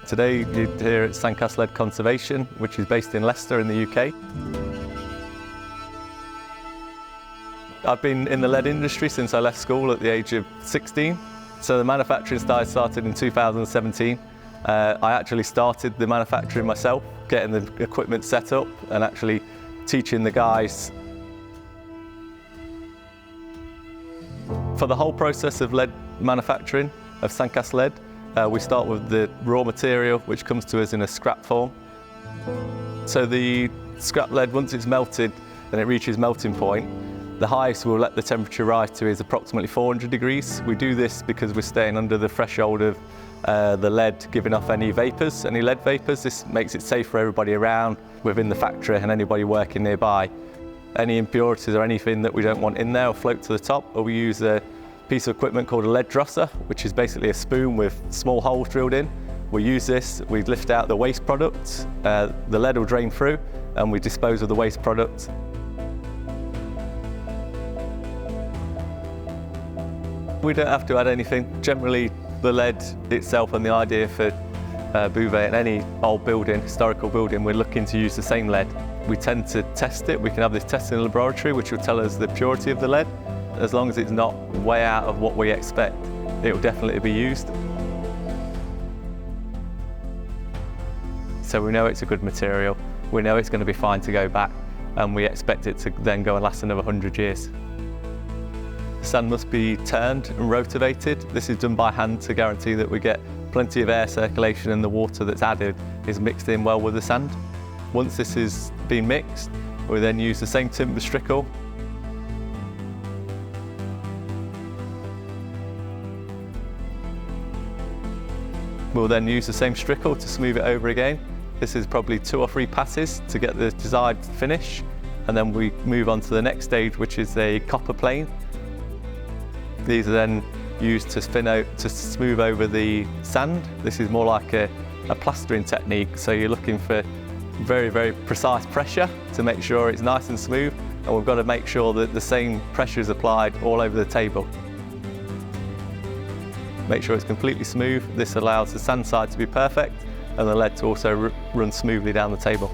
Today you're here at Sandcastle Lead Conservation, which is based in Leicester in the UK. I've been in the lead industry since I left school at the age of 16. So the manufacturing started in 2017. I actually started the manufacturing myself, getting the equipment set up and actually teaching the guys. For the whole process of lead manufacturing, of Sandcastle Lead, we start with the raw material, which comes to us in a scrap form. So the scrap lead, once it's melted and it reaches melting point, the highest we'll let the temperature rise to is approximately 400 degrees. We do this because we're staying under the threshold of the lead giving off any vapours, any lead vapours. This makes it safe for everybody around within the factory and anybody working nearby. Any impurities or anything that we don't want in there will float to the top, or we use a piece of equipment called a lead drosser, which is basically a spoon with small holes drilled in. We use this, we lift out the waste products, the lead will drain through and we dispose of the waste products. We don't have to add anything. Generally, the lead itself and the idea for Beauvais and any old building, historical building, we're looking to use the same lead. We tend to test it. We can have this test in the laboratory, which will tell us the purity of the lead. As long as it's not way out of what we expect, it will definitely be used. So we know it's a good material. We know it's going to be fine to go back, and we expect it to then go and last another 100 years. Sand must be turned and rotivated. This is done by hand to guarantee that we get plenty of air circulation and the water that's added is mixed in well with the sand. Once this has been mixed, we then use the same timber strickle. We'll then use the same strickle to smooth it over again. This is probably 2 or 3 passes to get the desired finish, and then we move on to the next stage, which is a copper plane. These are then used to smooth over the sand. This is more like a plastering technique, so you're looking for very, very precise pressure to make sure it's nice and smooth, and we've got to make sure that the same pressure is applied all over the table. Make sure it's completely smooth. This allows the sand side to be perfect and the lead to also run smoothly down the table.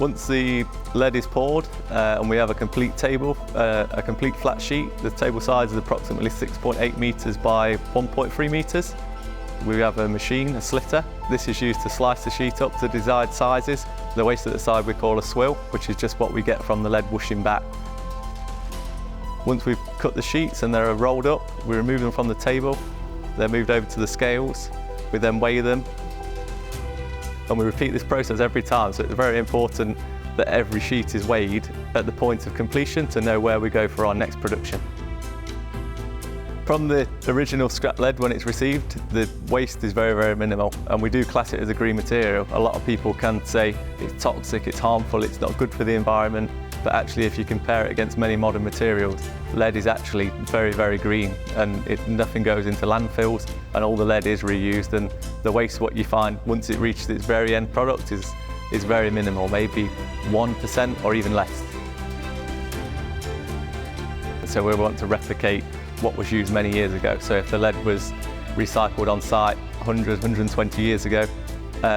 Once the lead is poured and we have a complete table, a complete flat sheet, the table size is approximately 6.8 metres by 1.3 metres. We have a machine, a slitter. This is used to slice the sheet up to desired sizes. The waste at the side we call a swill, which is just what we get from the lead whooshing back. Once we've cut the sheets and they're rolled up, we remove them from the table. They're moved over to the scales. We then weigh them. And we repeat this process every time, so it's very important that every sheet is weighed at the point of completion to know where we go for our next production. From the original scrap lead, when it's received, the waste is very, very minimal, and we do class it as a green material. A lot of people can say it's toxic, it's harmful, it's not good for the environment, but actually if you compare it against many modern materials, lead is actually very, very green, and nothing goes into landfills, and all the lead is reused, and the waste, what you find once it reaches its very end product is very minimal, maybe 1% or even less. So we want to replicate what was used many years ago. So if the lead was recycled on site 120 years ago,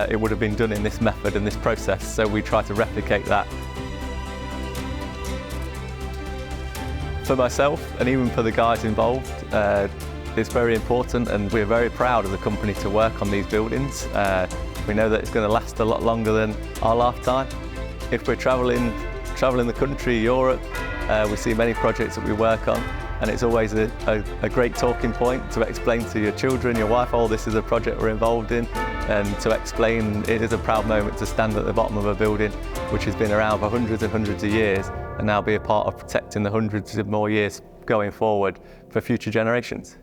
it would have been done in this method and this process. So we try to replicate that. For myself, and even for the guys involved, it's very important, and we're very proud as a company to work on these buildings. We know that it's going to last a lot longer than our lifetime. If we're travelling the country, Europe, we see many projects that we work on, and it's always a great talking point to explain to your children, your wife, oh, this is a project we're involved in, and to explain it is a proud moment to stand at the bottom of a building which has been around for hundreds and hundreds of years, and now be a part of protecting the hundreds of more years going forward for future generations.